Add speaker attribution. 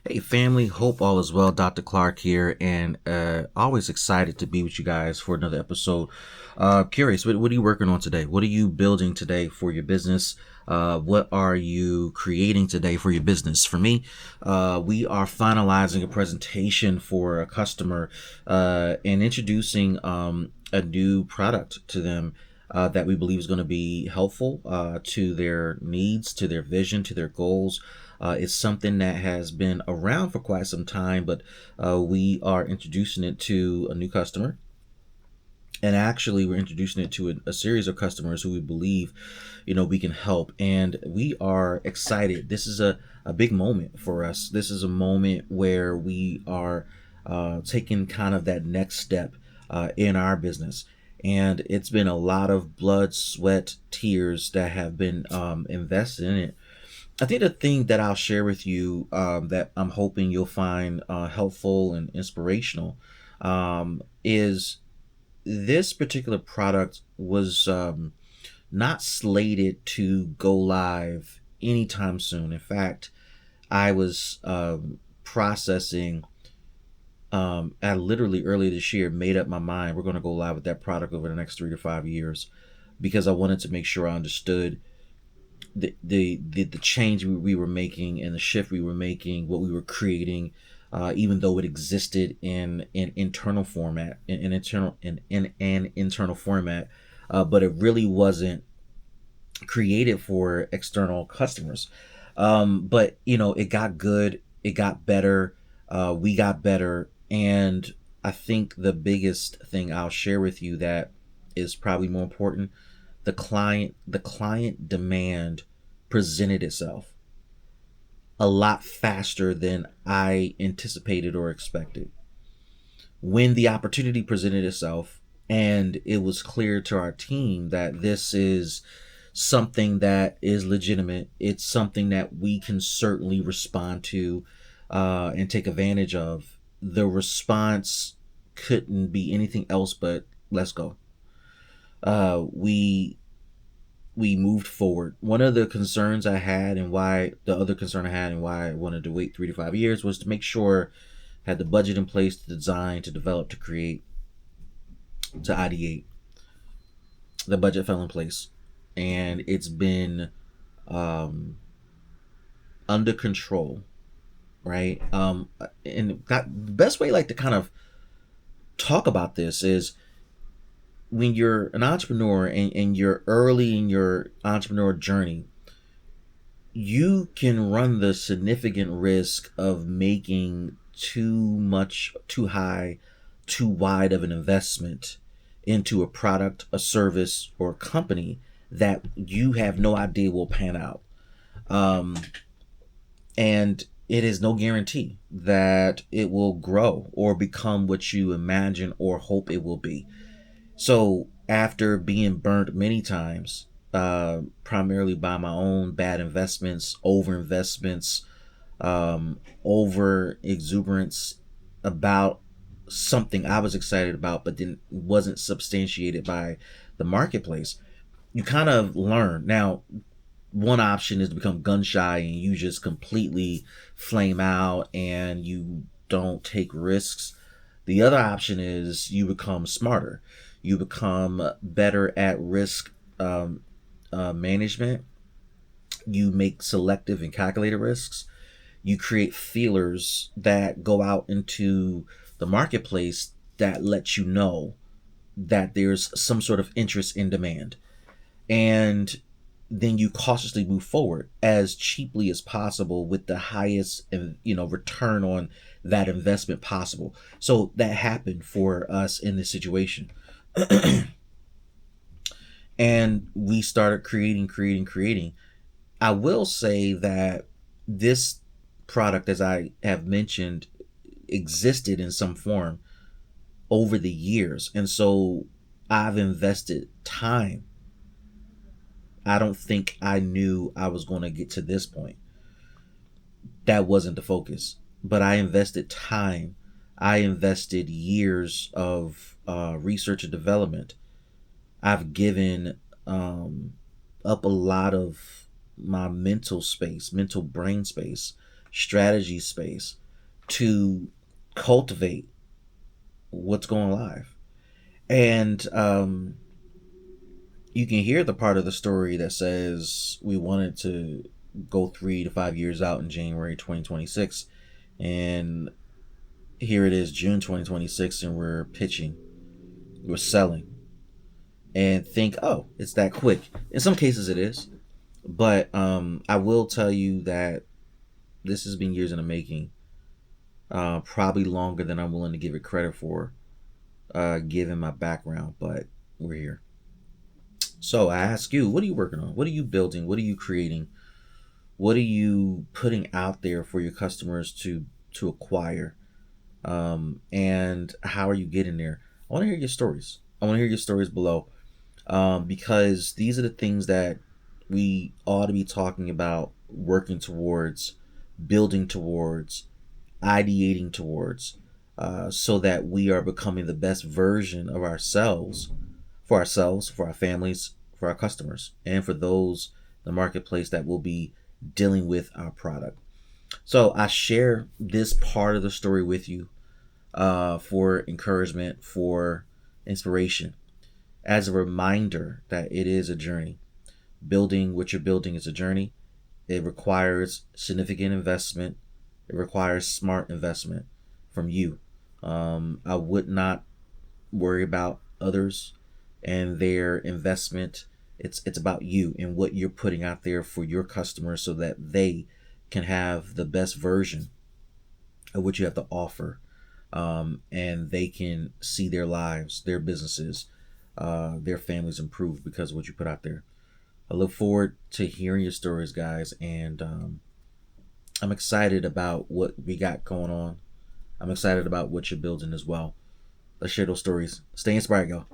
Speaker 1: Hey, family. Hope all is well. Dr. Clark here, and always excited to be with you guys for another episode. Curious, what are you working on today? What are you building today for your business? What are you creating today for your business? For me, we are finalizing a presentation for a customer and introducing a new product to them. That we believe is going to be helpful to their needs, to their vision, to their goals. It's something that has been around for quite some time, but we are introducing it to a new customer. And actually, we're introducing it to a series of customers who we believe, we can help. And we are excited. This is a big moment for us. This is a moment where we are taking kind of that next step in our business. And it's been a lot of blood, sweat, tears that have been invested in it. I think the thing that I'll share with you that I'm hoping you'll find helpful and inspirational is this particular product was not slated to go live anytime soon. In fact, I was processing. I literally earlier this year made up my mind we're going to go live with that product over the next 3 to 5 years because I wanted to make sure I understood the change we were making and the shift we were making, what we were creating, even though it existed in internal format, in an internal format, but it really wasn't created for external customers. But it got good, it got better, we got better, and I think the biggest thing I'll share with you that is probably more important, the client demand presented itself a lot faster than I anticipated or expected. When the opportunity presented itself and it was clear to our team that this is something that is legitimate, it's something that we can certainly respond to and take advantage of, the response couldn't be anything else but let's go. We moved forward. One of the concerns I had and why the other concern I had and why I wanted to wait 3 to 5 years was to make sure I had the budget in place to design, to develop, to create, to ideate. The budget fell in place and it's been um, under control, right? And got the best way like to kind of talk about this is when you're an entrepreneur and you're early in your entrepreneur journey, you can run the significant risk of making too much, too high, too wide of an investment into a product, a service, or a company that you have no idea will pan out. Um, and it is no guarantee that it will grow or become what you imagine or hope it will be. So after being burnt many times, primarily by my own bad investments, over investments, over exuberance about something I was excited about, but then wasn't substantiated by the marketplace, you kind of learn. Now, one option is to become gun shy and you just completely flame out and you don't take risks. The other option is you become smarter. You become better at risk management. You make selective and calculated risks. You create feelers that go out into the marketplace that let you know that there's some sort of interest in demand. And then you cautiously move forward as cheaply as possible with the highest return on that investment possible. So that happened for us in this situation. And we started creating. I will say that this product, as I have mentioned, existed in some form over the years. And so I've invested time. I don't think I knew I was going to get to this point. That wasn't the focus. But I invested time. I invested years of research and development. I've given up a lot of my mental space, mental brain space, strategy space to cultivate what's going live. And you can hear the part of the story that says we wanted to go 3 to 5 years out in January 2026. And here it is, June 2026, and we're pitching, we're selling, and think, oh, it's that quick. In some cases, it is. But I will tell you that this has been years in the making, probably longer than I'm willing to give it credit for, given my background, but we're here. So I ask you, what are you working on? What are you building? What are you creating? What are you putting out there for your customers to acquire? And how are you getting there? I want to hear your stories. I want to hear your stories below, because these are the things that we ought to be talking about, working towards, building towards, ideating towards, so that we are becoming the best version of ourselves, for our families, for our customers, and for those in the marketplace that will be dealing with our product. So I share this part of the story with you, for encouragement, for inspiration, as a reminder that it is a journey. Building what you're building is a journey. It requires significant investment. It requires smart investment from you. I would not worry about others and their investment. It's about you and what you're putting out there for your customers, so that they can have the best version of what you have to offer, and they can see their lives, their businesses, their families improve because of what you put out there. I look forward to hearing your stories, guys, and I'm excited about what we got going on. I'm excited about what you're building as well. Let's share those stories. Stay inspired, y'all.